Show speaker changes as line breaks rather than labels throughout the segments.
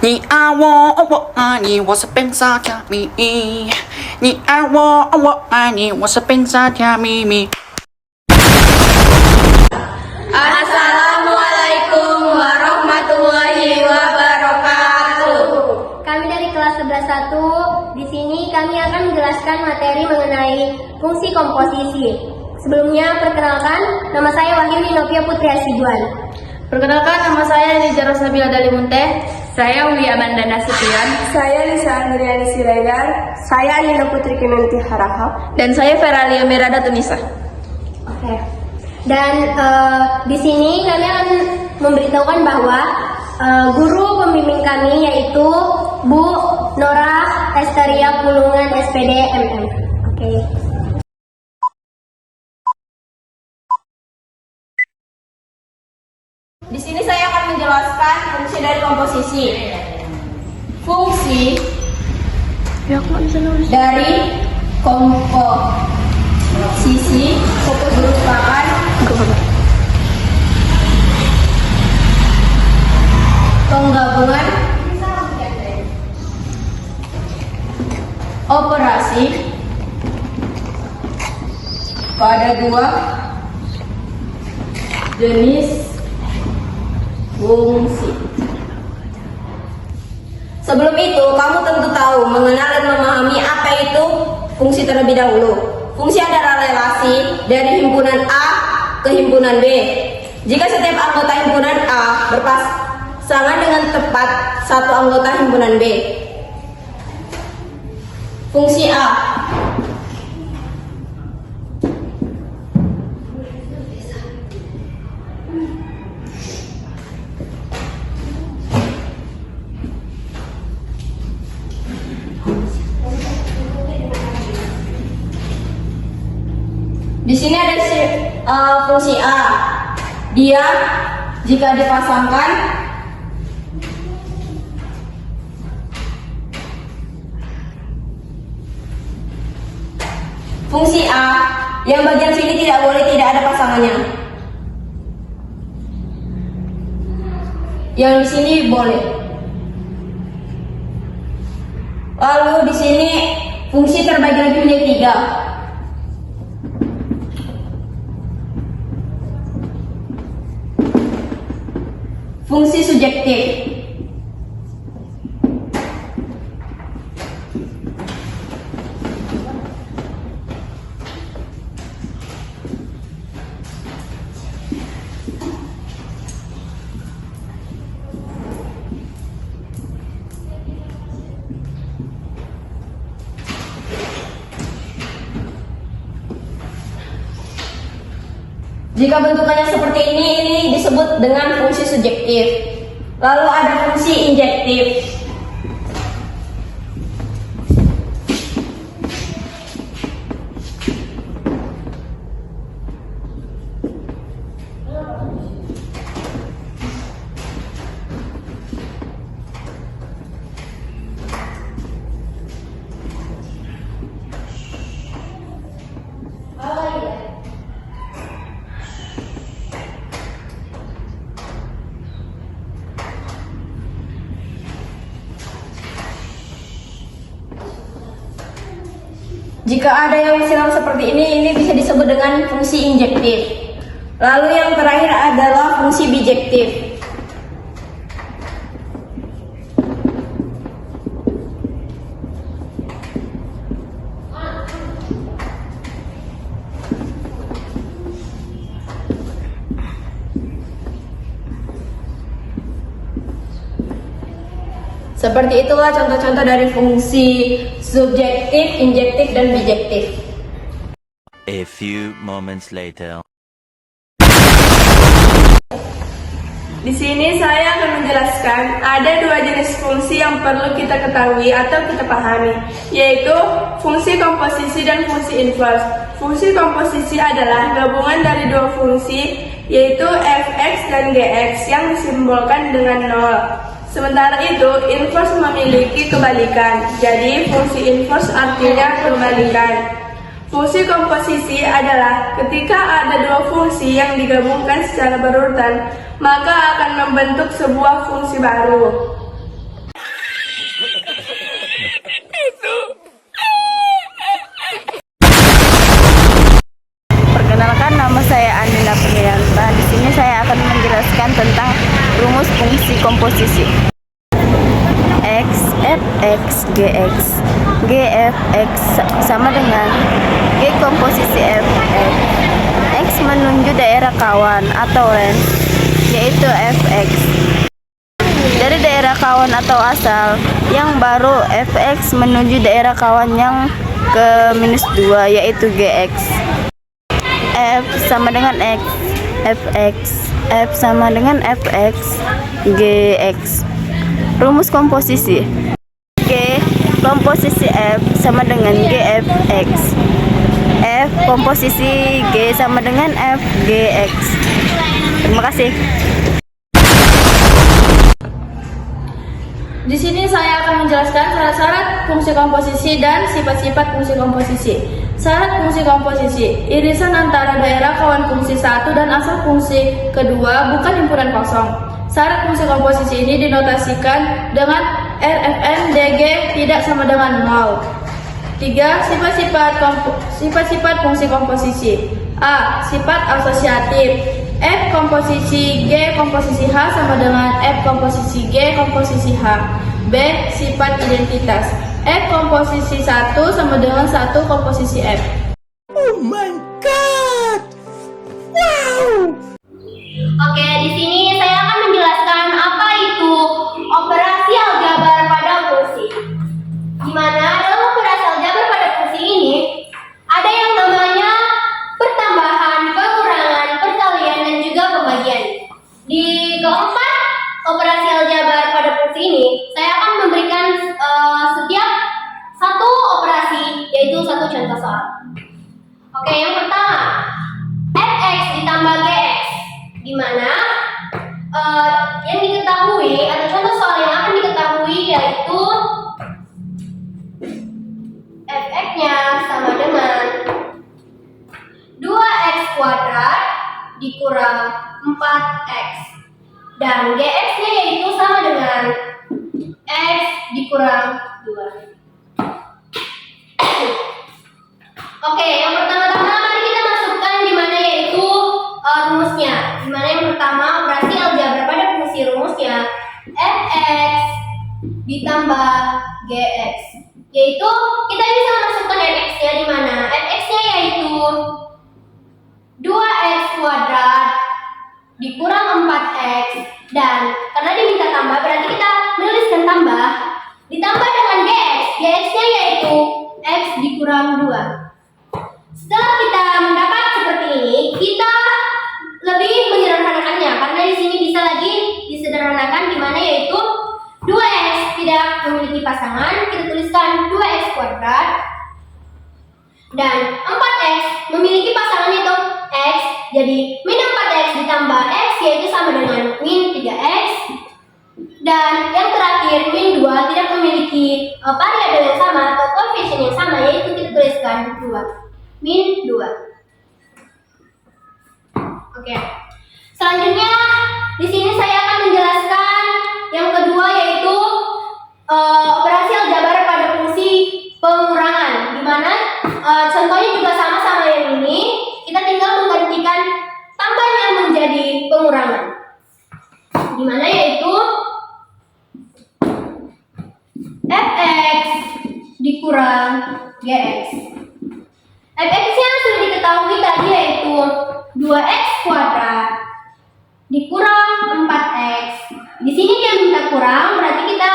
你爱我，我爱你，我是本傻甜蜜。你爱我，我爱你，我是本傻甜蜜。
Assalamualaikum warahmatullahi wabarakatuh.
Kami dari kelas 11.1, di sini kami akan menjelaskan materi mengenai fungsi komposisi. Sebelumnya, perkenalkan, nama saya Wahyuni Novia Putri Hasibuan.
Perkenalkan, nama saya Liza Rosnabila Dalimunte. Saya Uli Amanda Nasution.
Saya Lisa Andriani Siregar. Saya Alina Putri Kinanti Harahap.
Dan saya Feralia Merada Tunisa.
Oke. Dan di sini kami akan memberitahukan bahwa guru pembimbing kami yaitu Bu Nora Esteria Pulungan SPD MM. Oke.
Di sini saya akan menjelaskan fungsi dari komposisi. Fungsi dari komposisi merupakan penggabungan operasi pada dua jenis fungsi. Sebelum itu, kamu tentu tahu, mengenal dan memahami apa itu fungsi terlebih dahulu. Fungsi adalah relasi dari himpunan A ke himpunan B. Jika setiap anggota himpunan A berpasangan dengan tepat satu anggota himpunan B. Fungsi A. Di sini ada fungsi A. Dia jika dipasangkan fungsi A yang bagian sini tidak boleh tidak ada pasangannya. Yang di sini boleh. Lalu di sini fungsi terbagi lagi menjadi 3. Fungsi subjektif. Jika bentukannya seperti ini disebut dengan fungsi subjektif. Lalu ada fungsi injektif. Jika ada yang silang seperti ini bisa disebut dengan fungsi injektif. Lalu yang terakhir adalah fungsi bijektif. Seperti itulah contoh-contoh dari fungsi subjektif, injektif, dan bijektif.
A few moments later.
Di sini saya akan menjelaskan ada 2 jenis fungsi yang perlu kita ketahui atau kita pahami, yaitu fungsi komposisi dan fungsi invers. Fungsi komposisi adalah gabungan dari 2 fungsi, yaitu fx dan gx yang disimbolkan dengan 0. Sementara itu, invers memiliki kebalikan. Jadi, fungsi invers artinya kebalikan. Fungsi komposisi adalah ketika ada 2 fungsi yang digabungkan secara berurutan, maka akan membentuk sebuah fungsi baru.
Perkenalkan, nama saya Anila Prianta. Di sini saya akan menjelaskan tentang rumus fungsi komposisi. X, Fx, Gx. Gfx sama dengan G komposisi Fx. X menunjuk daerah kawan atau range, yaitu Fx. Dari daerah kawan atau asal yang baru, Fx menuju daerah kawan yang ke -2, yaitu Gx. F sama dengan X, Fx. F sama dengan Fx, Gx. Rumus komposisi. G komposisi F sama dengan Gfx. F komposisi G sama dengan Fgx. Terima kasih.
Di sini saya akan menjelaskan syarat-syarat fungsi komposisi dan sifat-sifat fungsi komposisi. Syarat fungsi komposisi: irisan antara daerah kawan fungsi satu dan asal fungsi kedua bukan himpunan kosong. Syarat fungsi komposisi ini dinotasikan dengan RFN DG tidak sama dengan 0. 3. Sifat-sifat fungsi komposisi. A. Sifat asosiatif. F komposisi G komposisi H sama dengan F komposisi G komposisi H. B. Sifat identitas. F komposisi 1 sama dengan 1 komposisi F.
Oh my god! Wow!
Oke, di sini saya akan menjelaskan apa itu operasi aljabar pada fungsi. Di mana dalam operasi aljabar pada fungsi ini ada yang namanya pertambahan, pengurangan, perkalian, dan juga pembagian. Di keempat operasi aljabar pada fungsi ini, saya akan memberikan setiap satu operasi, yaitu satu contoh soal. Oke, yang pertama, fx ditambah gx, di mana yang diketahui atau contoh soal yang akan diketahui yaitu fx-nya sama dengan 2x kuadrat dikurang 4x, dan gx-nya yaitu sama dengan x dikurang 2. Oke, yang pertama-tama mari kita masukkan di mana yaitu rumusnya. Di mana yang pertama operasi aljabar pada fungsi rumusnya fx ditambah gx, yaitu kita bisa masukkan fx-nya di mana fx-nya yaitu 2x kuadrat dikurang 4x, dan karena diminta tambah berarti kita menuliskan tambah ditambah dengan gx. Gx-nya yaitu x dikurang 2. Setelah kita mendapat seperti ini, kita lebih menyederhanakannya karena di sini bisa lagi disederhanakan di mana yaitu 2x tidak memiliki pasangan, kita tuliskan 2x kuadrat, dan 4x memiliki pasangan yaitu x, jadi min 4x ditambah x yaitu sama dengan min 3x, dan yang terakhir min 2 tidak memiliki variabel yang sama atau koefisien yang sama, yaitu kita tuliskan 2 min 2. Oke. Selanjutnya di sini saya akan menjelaskan yang kedua yaitu operasi aljabar pada fungsi pengurangan, di mana contohnya juga sama-sama yang ini, kita tinggal menggantikan tambahnya menjadi pengurangan. Di mana yaitu fx dikurang gx. Fx-nya sudah diketahui tadi yaitu 2x kuadrat dikurang 4x. Di sini dia minta kurang, berarti kita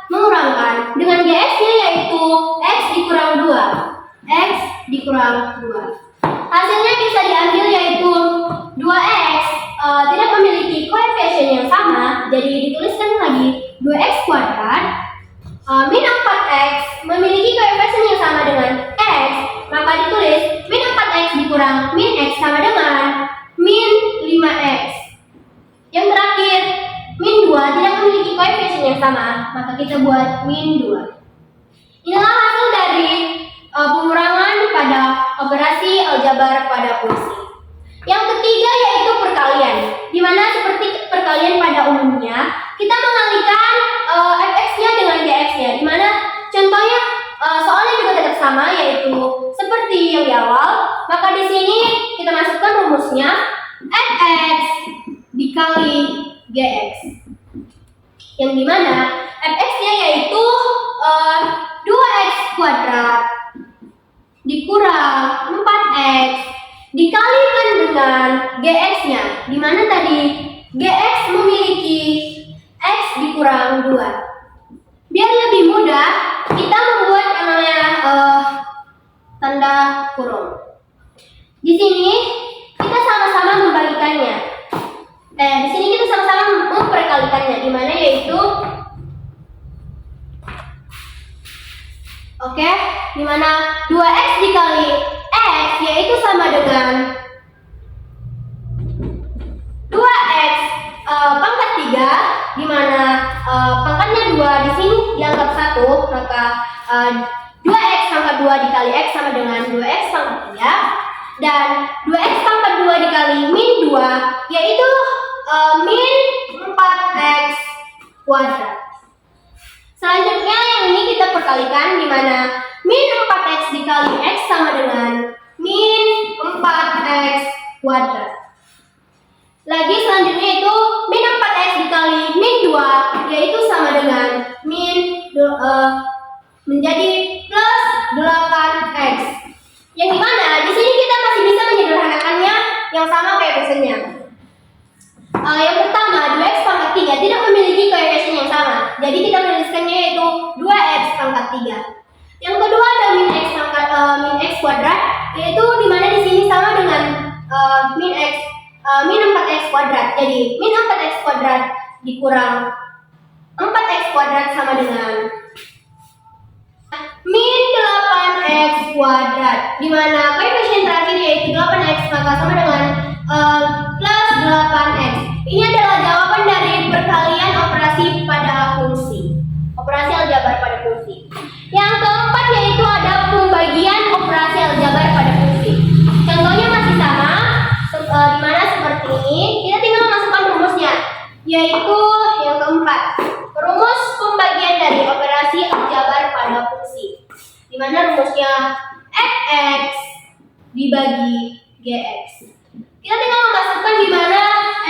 mengurangkan dengan gx-nya yaitu x dikurang 2. X dikurang 2. Hasilnya bisa diambil yaitu 2x tidak memiliki koefisien yang sama, jadi dituliskan lagi 2x kuadrat min 4x memiliki koefisien yang sama dengan x, maka ditulis min 4x dikurang min x sama dengan min 5x. Yang terakhir, min 2 tidak memiliki koefisien yang sama, maka kita buat min 2. Inilah hasil dari pengurangan pada operasi aljabar pada fungsi. Yang ketiga yaitu perkalian, di mana seperti perkalian pada umumnya kita mengalihkan fx-nya dengan gx-nya, di mana contohnya sama, yaitu seperti yang di awal. Maka di sini kita masukkan rumusnya fx dikali gx, yang dimana fx-nya yaitu 2x kuadrat dikurang 4x dikalikan dengan gx-nya, dimana tadi gx memiliki x dikurang 2. Biar lebih mudah, kita membuat yang namanya tanda kurung. Di sini kita sama-sama membagikannya. Di sini kita sama-sama memperkalikannya, dimana yaitu dimana 2x dikali x yaitu sama dengan 2x pangkat 3, dimana pangkatnya 2 di sini dianggap 1, maka 2x pangkat 2 dikali x sama dengan 2x pangkat 3, dan 2x pangkat 2 dikali min 2 yaitu min 4x kuadrat. Selanjutnya yang ini kita perkalikan, dimana min 4x dikali x sama dengan min 4x kuadrat. Lagi selanjutnya itu min 4x dikali min 2 yaitu sama dengan menjadi plus 8x. Yang dimana di sini kita masih bisa menyederhanakannya yang sama kayak biasanya. Yang pertama 2x pangkat 3 tidak memiliki koefisien yang sama, jadi kita menuliskannya yaitu 2x pangkat 3. Yang kedua ada min x kuadrat, yaitu dimana di sini sama dengan min 4x kuadrat. Jadi min 4x kuadrat dikurang 4x kuadrat sama dengan min 8x kuadrat, dimana koefisien terakhir yaitu 8x, maka sama dengan plus 8x. Ini adalah jawaban dari perkalian operasi pada fungsi, operasi aljabar pada fungsi. Yang keempat yaitu ada pembagian operasi aljabar pada fungsi. Contohnya masih sama, dimana seperti ini. Kita tinggal masukkan rumusnya, yaitu yang keempat, rumus pembagian dari operasi aljabar pada fungsi, dimana rumusnya fx dibagi gx. Kita tinggal memasukkan dimana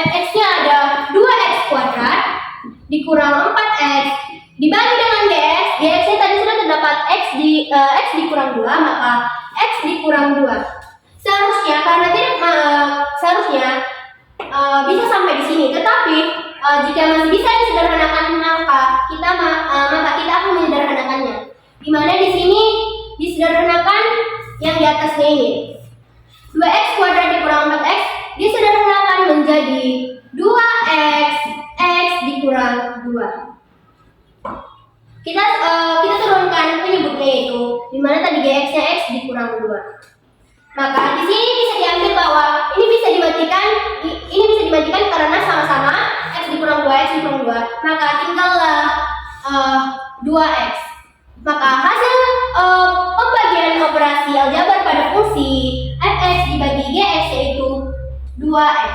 fx-nya ada 2x kuadrat dikurang 4x dibagi dengan gx. Gx-nya tadi sudah terdapat x dikurang 2, maka x dikurang 2. Seharusnya karena tidak bisa sampai di sini, tetapi jika masih bisa disederhanakan, maka kita akan menyederhanakannya. Dimana di sini disederhanakan yang di atasnya ini. 2x kuadrat dikurang 4x disederhanakan menjadi 2x x dikurang 2. Kita turunkan penyebutnya itu, dimana tadi gx-nya x dikurang 2. Maka di sini bisa diambil bahwa ini bisa dimatikan karena sama-sama x dikurang 2 x dikurang 2, maka tinggallah 2x. Maka hasil pembagian operasi aljabar pada fungsi fx dibagi gx yaitu 2x.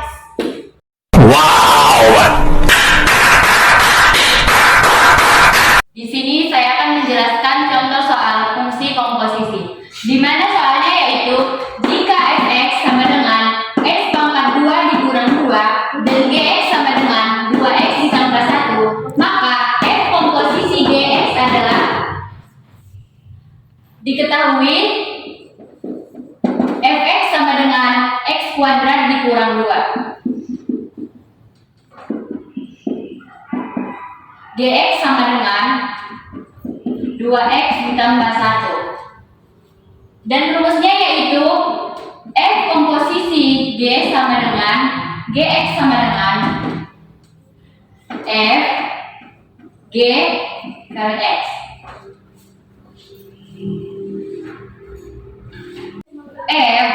Di sini saya akan menjelaskan contoh soal fungsi komposisi, di mana soalnya yaitu jika fx sama dengan x pangkat 2 dikurang 2 dan gx sama dengan 2x ditambah 1, maka f komposisi gx adalah diketahui fx sama dengan x kuadrat dikurang 2. Gx sama dengan 2x ditambah 1. Dan rumusnya yaitu f komposisi g sama dengan gx sama dengan f g kali x. F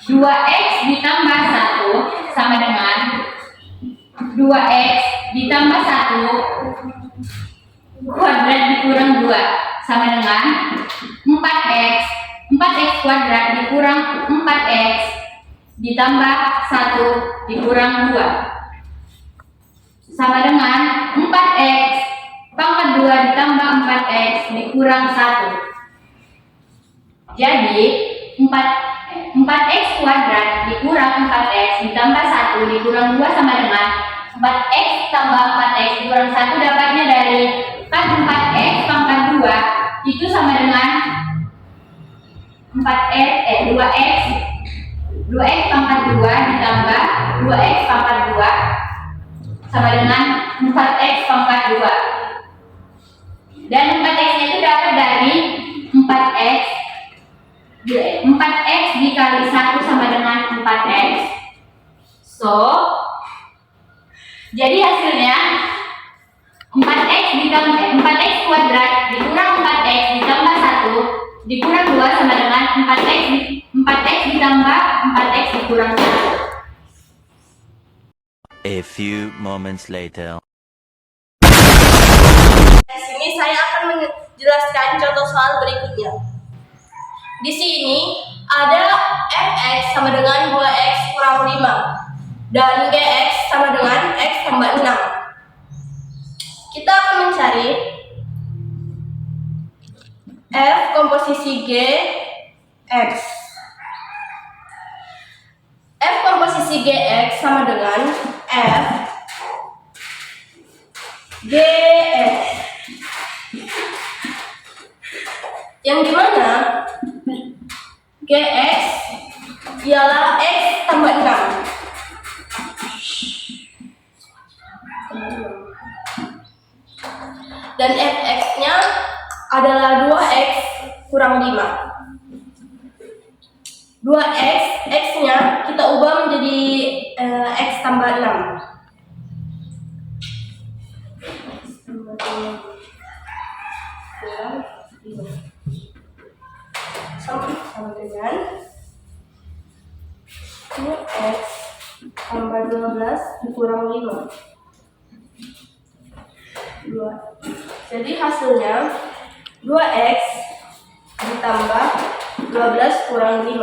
2x ditambah 1 sama dengan 2x ditambah 1 kuadrat dikurang 2 sama dengan 4x kuadrat dikurang 4x ditambah 1 dikurang 2 sama dengan 4x pangkat 2 ditambah 4x dikurang 1. Jadi 4x kuadrat dikurang 4x ditambah 1 dikurang 2 sama dengan 4x tambah 4x dikurang 1 dapatnya dari 4x pangkat 2 itu sama dengan 2x pangkat 2 ditambah 2x pangkat 2 sama dengan 4x pangkat 2. Dan 4x nya itu dapat dari 4x dikali 1 sama dengan 4x. So, jadi hasilnya 4x kuadrat dikurang 4x ditambah 1 dikurang 2 sama dengan 4x ditambah 4x dikurang 1.
A few moments later.
Di sini saya akan menjelaskan contoh soal berikutnya. Di sini ada fx sama dengan 2x kurang 5 dan gx sama dengan x tambah 6. Kita akan mencari f komposisi g x. F komposisi gx sama dengan f gx, yang dimana gx ialah x tambah 6 dan fx nya adalah 2x kurang 5. 2x, x nya kita ubah menjadi x tambah 6 sama dengan 2x tambah 12 dikurang 5. Jadi hasilnya 2x ditambah 12 kurang 5.